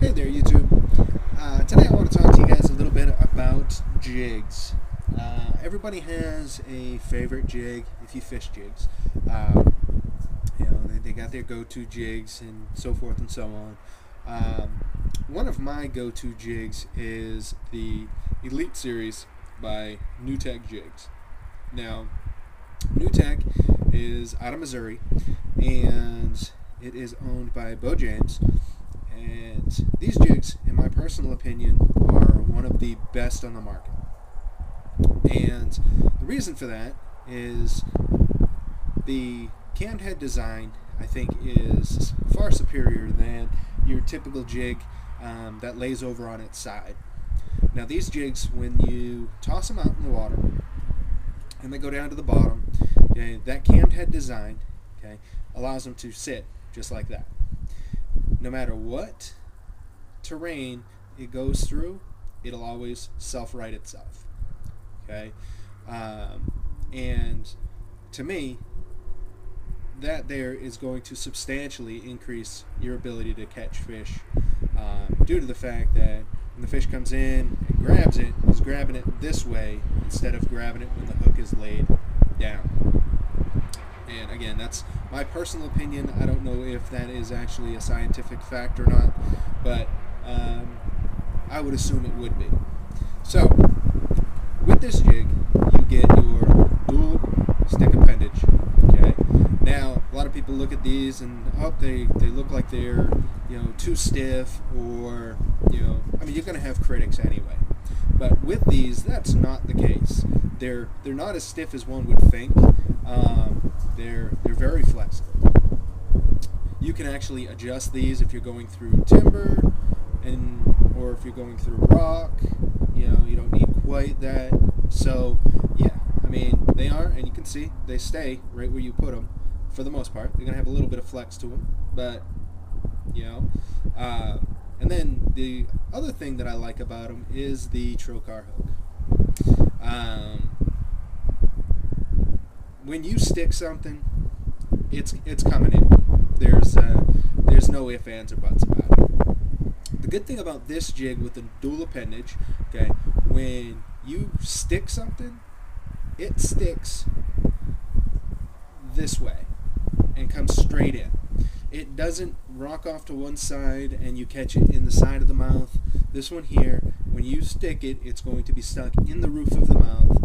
Hey there, YouTube. Today I want to talk to you guys a little bit about jigs. Everybody has a favorite jig if you fish jigs. Um, they got their go-to jigs and so forth and so on. One of my go-to jigs is the Elite Series by Nutech Jigs. Now, Nutech is out of Missouri, and it is owned by Bo James. And these jigs, in my personal opinion, are one of the best on the market. And the reason for that is the cammed head design, I think, is far superior than your typical jig that lays over on its side. Now, these jigs, when you toss them out in the water and they go down to the bottom, okay, that cammed head design, okay, allows them to sit just like that. No matter what terrain it goes through, it'll always self-right itself. Okay, and to me, that there is going to substantially increase your ability to catch fish, due to the fact that when the fish comes in and grabs it, he's grabbing it this way instead of grabbing it when the hook is laid down. And again, that's my personal opinion. I don't know if that is actually a scientific fact or not, but I would assume it would be. So, with this jig, you get your dual stick appendage. Okay. Now, a lot of people look at these and they look like they're too stiff, or I mean, you're going to have critics anyway. But with these, that's not the case. They're not as stiff as one would think. They're very flexible. You can actually adjust these if you're going through timber, or if you're going through rock. You don't need quite that. So yeah, I mean, they are, and you can see they stay right where you put them for the most part. They're gonna have a little bit of flex to them, but and then the other thing that I like about them is the trocar hook. When you stick something, it's coming in. There's no ifs, ands, or buts about it. The good thing about this jig with the dual appendage, okay, when you stick something, it sticks this way and comes straight in. It doesn't rock off to one side and you catch it in the side of the mouth. This one here, when you stick it, it's going to be stuck in the roof of the mouth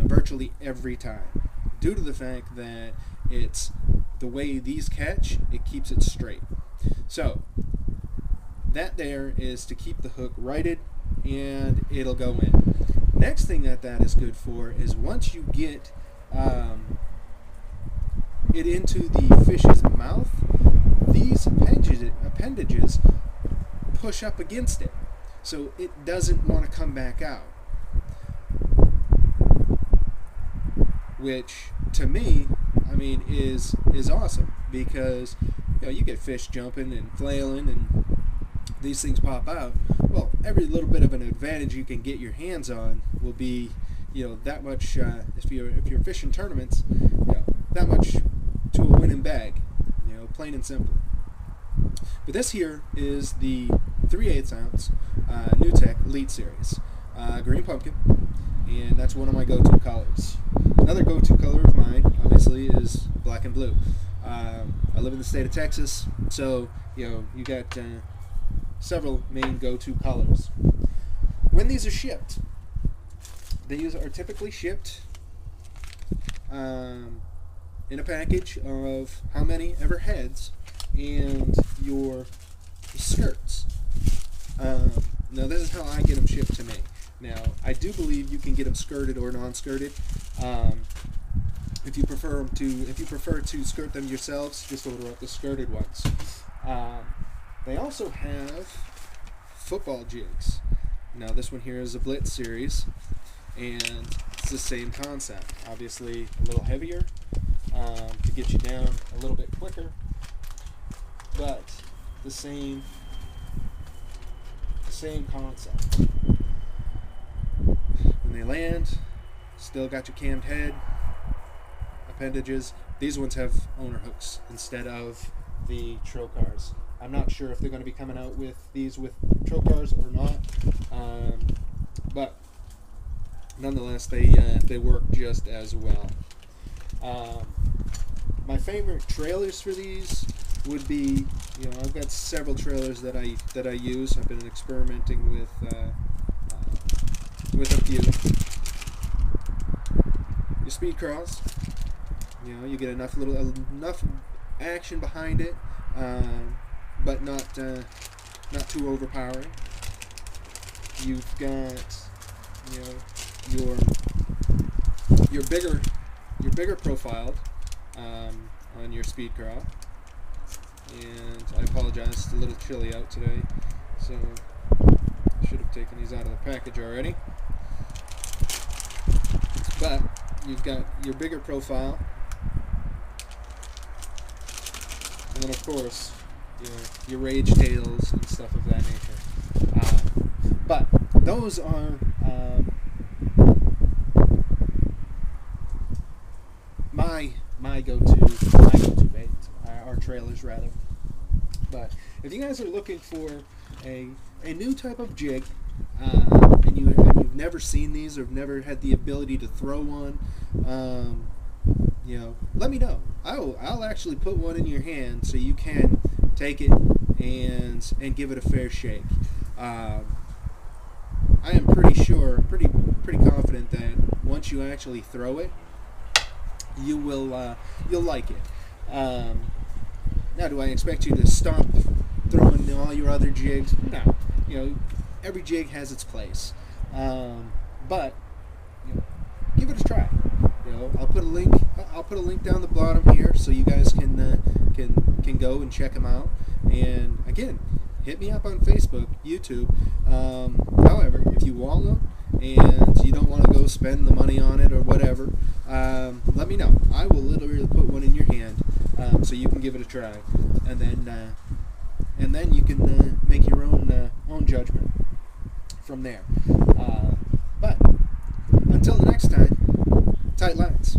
virtually every time, due to the fact that it's the way these catch, it keeps it straight. So that there is to keep the hook righted, and it'll go in. Next thing that is good for is once you get it into the fish's mouth, these appendages push up against it, so it doesn't want to come back out. Which to me, I mean, is awesome, because you get fish jumping and flailing and these things pop out. Well, every little bit of an advantage you can get your hands on will be that much, if you're fishing tournaments, that much to a winning bag, plain and simple. But this here is the 3/8 ounce Nutech Elite Series, green pumpkin, and that's one of my go-to colors. Another go-to color of mine, obviously, is black and blue. I live in the state of Texas, so you got several main go-to colors. When these are shipped, these are typically shipped in a package of how many ever heads and your skirts. Now, this is how I get them shipped to me. Now, I do believe you can get them skirted or non-skirted. If you prefer to skirt them yourselves, just order up the skirted ones. They also have football jigs. Now, this one here is a Blitz series, and it's the same concept. Obviously, a little heavier to get you down a little bit quicker, but the same concept. When they land, still got your cammed head, appendages. These ones have owner hooks instead of the trocars. I'm not sure if they're going to be coming out with these with patrol cars or not, but nonetheless, they work just as well. My favorite trailers for these would be, I've got several trailers that I use. I've been experimenting with a few. Your speed crawls, you get enough action behind it, but not too overpowering. You've got your bigger profiled on your speed crawl. And I apologize, it's a little chilly out today, so I should have taken these out of the package already. But you've got your bigger profile, and then of course your rage tails and stuff of that nature. But those are my go-to bait, or trailers rather. But if you guys are looking for a new type of jig, and you've never seen these or have never had the ability to throw one, let me know. I'll actually put one in your hand so you can take it and give it a fair shake. I am pretty confident that once you actually throw it, you'll like it. Now, do I expect you to stop throwing all your other jigs? No. Every jig has its place. But give it a try. I'll put a link down the bottom here so you guys can go and check them out. And again, hit me up on Facebook, YouTube. However, if you want them and you don't want to go spend the money on it or whatever, let me know. I will literally put one in your hand so you can give it a try, and then you can make your own judgment from there. But until the next time, tight lines.